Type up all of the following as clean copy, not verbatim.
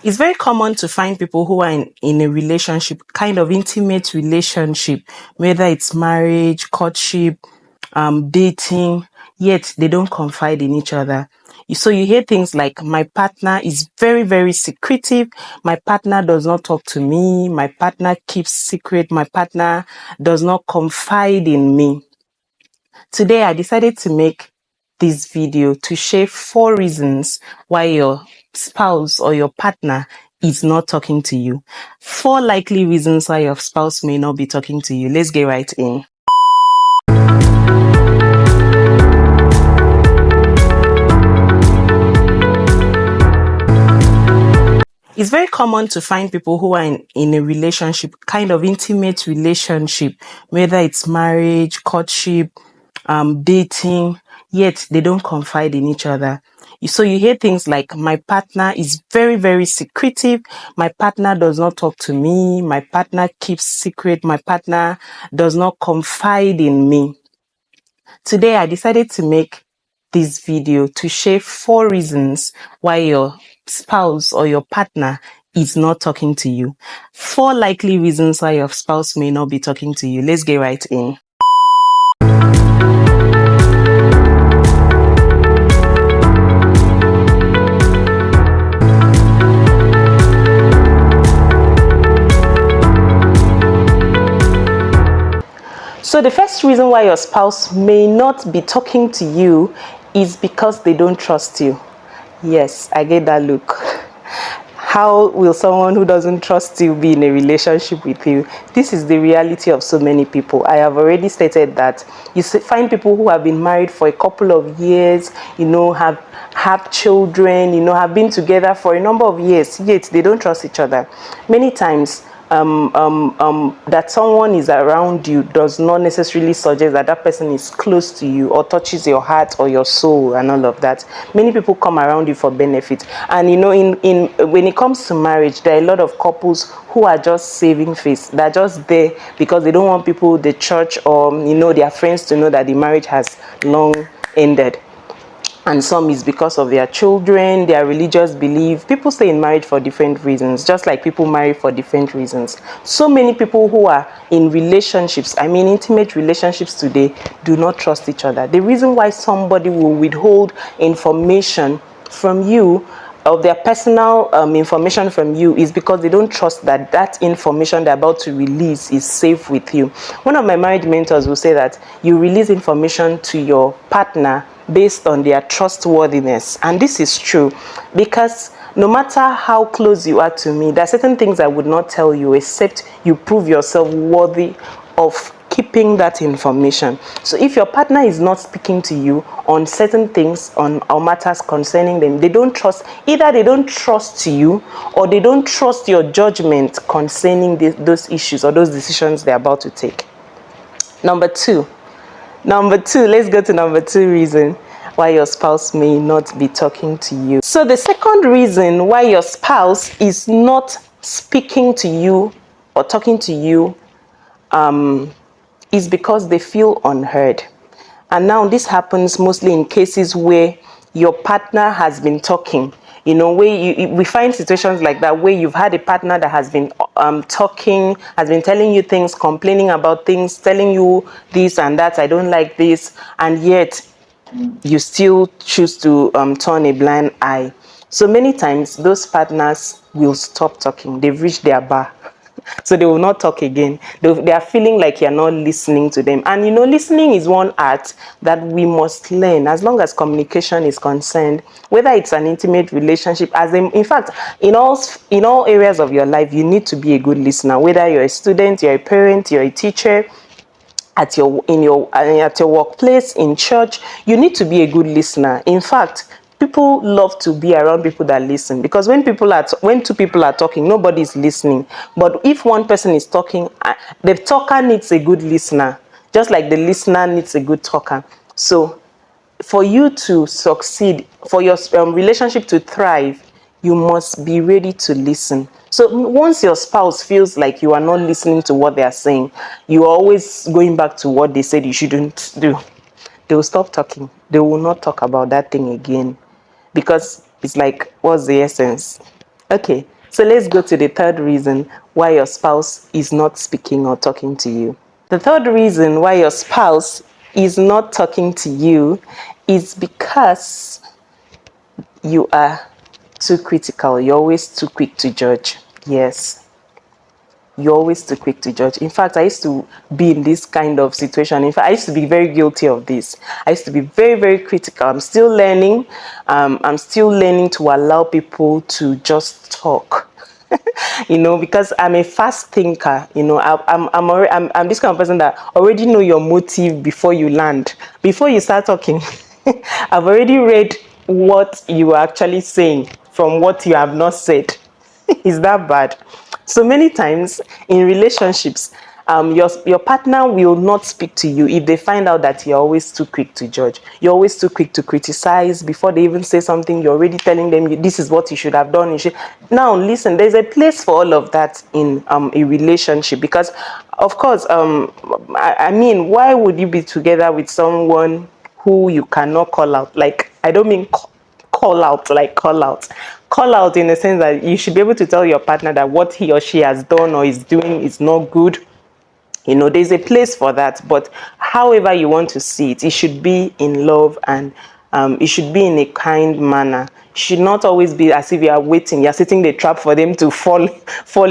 It's very common to find people who are in a relationship, kind of intimate relationship, whether it's marriage, courtship, dating, yet they don't confide in each other. So you hear things like, my partner is very, very secretive. My partner does not talk to me. My partner keeps secret. My partner does not confide in me. Today, I decided to make this video to share 4 reasons why your spouse or your partner is not talking to you. 4 likely reasons why your spouse may not be talking to you. Let's get right in. It's very common to find people who are in a relationship, kind of intimate relationship, whether it's marriage, courtship, dating, yet they don't confide in each other. So you hear things like, my partner is very, very secretive. My partner does not talk to me. My partner keeps secret. My partner does not confide in me. Today, I decided to make this video to share 4 reasons why your spouse or your partner is not talking to you. 4 likely reasons why your spouse may not be talking to you. Let's get right in. So the first reason why your spouse may not be talking to you is because they don't trust you. Yes, I get that look. How will someone who doesn't trust you be in a relationship with you? This is the reality of so many people. I have already stated that. You find people who have been married for a couple of years, have children, have been together for a number of years, yet they don't trust each other. Many times, that someone is around you does not necessarily suggest that that person is close to you or touches your heart or your soul and all of that. Many people come around you for benefit, and when it comes to marriage, there are a lot of couples who are just saving face. They're just there because they don't want people, the church or their friends, to know that the marriage has long ended. And some is because of their children, their religious belief. People stay in marriage for different reasons, just like people marry for different reasons. So many people who are in relationships, intimate relationships today, do not trust each other. The reason why somebody will withhold information from you, of their personal information from you, is because they don't trust that that information they're about to release is safe with you. One of my marriage mentors will say that you release information to your partner based on their trustworthiness. And this is true, because no matter how close you are to me, there are certain things I would not tell you except you prove yourself worthy of keeping that information. So if your partner is not speaking to you on certain things, on matters concerning them, they don't trust, either they don't trust you or they don't trust your judgment concerning those issues or those decisions they're about to take. Number two, let's go to number 2 reason why your spouse may not be talking to you. So the second reason why your spouse is not speaking to you or talking to you is because they feel unheard. And now this happens mostly in cases where your partner has been talking. We find situations like that where you've had a partner that has been talking, has been telling you things, complaining about things, telling you this and that, I don't like this, and yet you still choose to turn a blind eye. So many times those partners will stop talking. They've reached their bar. So they will not talk again. They are feeling like you're not listening to them. And listening is one art that we must learn as long as communication is concerned, whether it's an intimate relationship, in fact, in all areas of your life, you need to be a good listener, whether you're a student, you're a parent, you're a teacher, at your workplace, in church. You need to be a good listener. In fact, people love to be around people that listen, because when 2 people are talking, nobody is listening. But if one person is talking, the talker needs a good listener, just like the listener needs a good talker. So for you to succeed, for your relationship to thrive, you must be ready to listen. So once your spouse feels like you are not listening to what they are saying, you are always going back to what they said you shouldn't do, they will stop talking. They will not talk about that thing again, because it's like, what's the essence? Okay, so let's go to the third reason why your spouse is not speaking or talking to you. The third reason why your spouse is not talking to you is because you are too critical. You're always too quick to judge. Yes, you're always too quick to judge. In fact, I used to be in this kind of situation. In fact, I used to be very guilty of this. I used to be very, very critical. I'm still learning. I'm still learning to allow people to just talk. Because I'm a fast thinker. I'm this kind of person that already know your motive before you land, before you start talking. I've already read what you are actually saying from what you have not said. Is that bad? So many times in relationships, your partner will not speak to you if they find out that you're always too quick to judge. You're always too quick to criticize. Before they even say something, you're already telling them this is what you should have done. Now, listen, there's a place for all of that in a relationship because, of course, I mean, why would you be together with someone who you cannot call out? Like, I don't mean call out, like call out in the sense that you should be able to tell your partner that what he or she has done or is doing is not good. There's a place for that, but however you want to see it, it should be in love, and it should be in a kind manner. It should not always be as if you are waiting, you're setting the trap for them to fall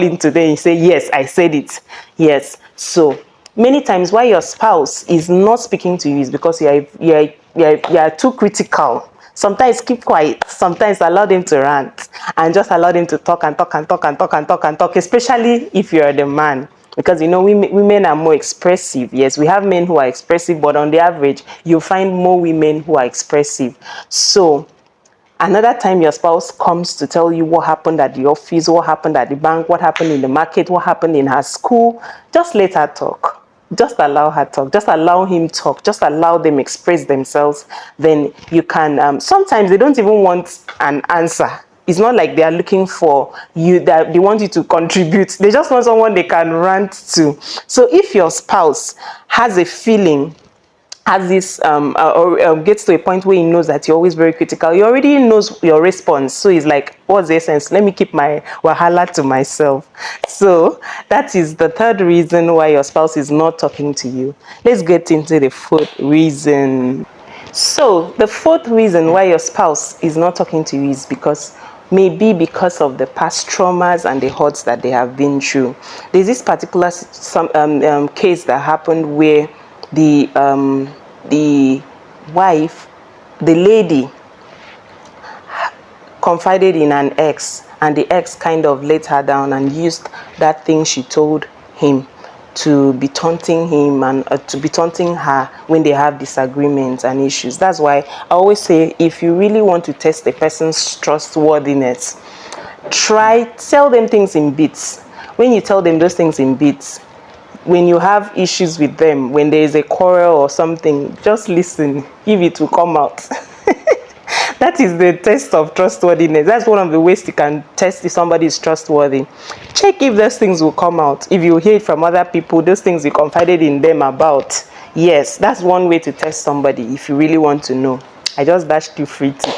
into there and say, yes, I said it. Yes. So many times why your spouse is not speaking to you is because you're too critical. Sometimes keep quiet, sometimes allow them to rant, and just allow them to talk and talk and talk and talk and talk and talk, especially if you're the man. Because women are more expressive. Yes, we have men who are expressive, but on the average, you'll find more women who are expressive. So another time your spouse comes to tell you what happened at the office, what happened at the bank, what happened in the market, what happened in her school, just let her talk. Just allow her talk. Just allow him talk. Just allow them express themselves. Then you can, sometimes they don't even want an answer. It's not like they are looking for you, that they want you to contribute. They just want someone they can rant to. So if your spouse has a feeling, has this or gets to a point where he knows that you're always very critical, he already knows your response, so he's like, what's the essence? Let me keep my wahala to myself. So that is the third reason why your spouse is not talking to you. Let's get into the fourth reason. So the fourth reason why your spouse is not talking to you is maybe because of the past traumas and the hurts that they have been through. There's this particular case that happened where the wife, the lady, confided in an ex, and the ex kind of let her down and used that thing she told him to be taunting him and to be taunting her when they have disagreements and issues. That's why I always say, if you really want to test a person's trustworthiness, tell them things in bits. When you tell them those things in bits, when you have issues with them, when there is a quarrel or something, just listen, if it will come out. That is the test of trustworthiness. That's one of the ways you can test if somebody is trustworthy. Check if those things will come out. If you hear it from other people, those things you confided in them about. Yes, that's one way to test somebody if you really want to know. I just dashed you free too.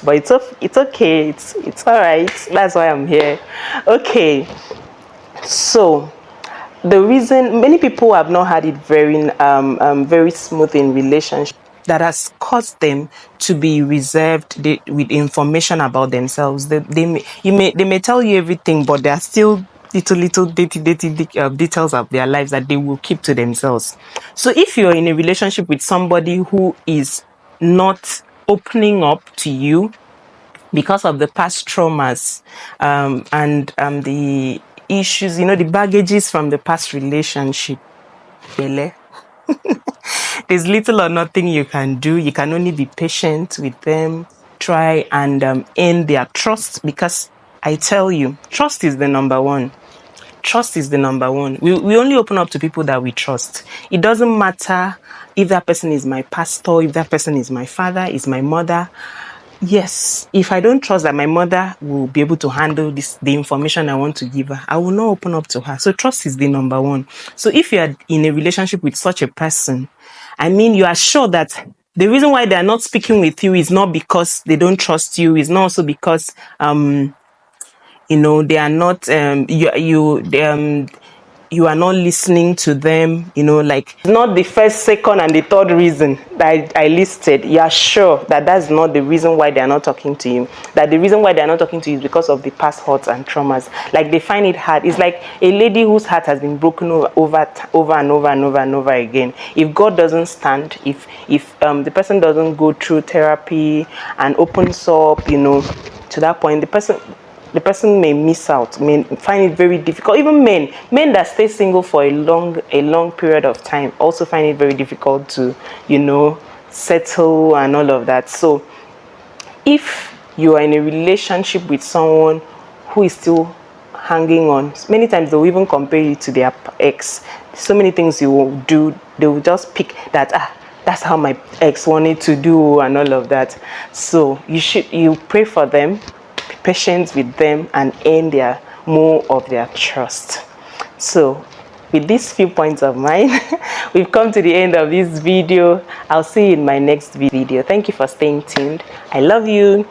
But it's okay. It's all right. That's why I'm here. Okay. So the reason many people have not had it very smooth in relationship, that has caused them to be reserved with information about themselves. They may tell you everything, but there are still little details of their lives that they will keep to themselves. So if you're in a relationship with somebody who is not opening up to you because of the past traumas and the issues, the baggages from the past relationship, there's little or nothing you can do. You can only be patient with them, try and earn their trust, because I tell you, trust is the number one. Trust is the number one. We only open up to people that we trust. It doesn't matter if that person is my pastor, if that person is my father, is my mother. Yes, if I don't trust that my mother will be able to handle the information I want to give her, I will not open up to her. So trust is the number one. So if you are in a relationship with such a person, I mean, you are sure that the reason why they are not speaking with you is not because they don't trust you. It's not also because they are not you are not listening to them, like not the first, second, and the third reason that I listed. You are sure that that's not the reason why they are not talking to you, that the reason why they are not talking to you is because of the past hurts and traumas. Like they find it hard. It's like a lady whose heart has been broken over and over and over and over again. If God doesn't stand, if the person doesn't go through therapy and opens up, to that point, the person may miss out, may find it very difficult. Even men that stay single for a long period of time also find it very difficult to, settle and all of that. So if you are in a relationship with someone who is still hanging on, many times they'll even compare you to their ex. So many things you will do, they will just pick that, that's how my ex wanted to do and all of that. So you pray for them, be patient with them, and earn more of their trust. So with these few points of mine, we've come to the end of this video. I'll see you in my next video. Thank you for staying tuned. I love you.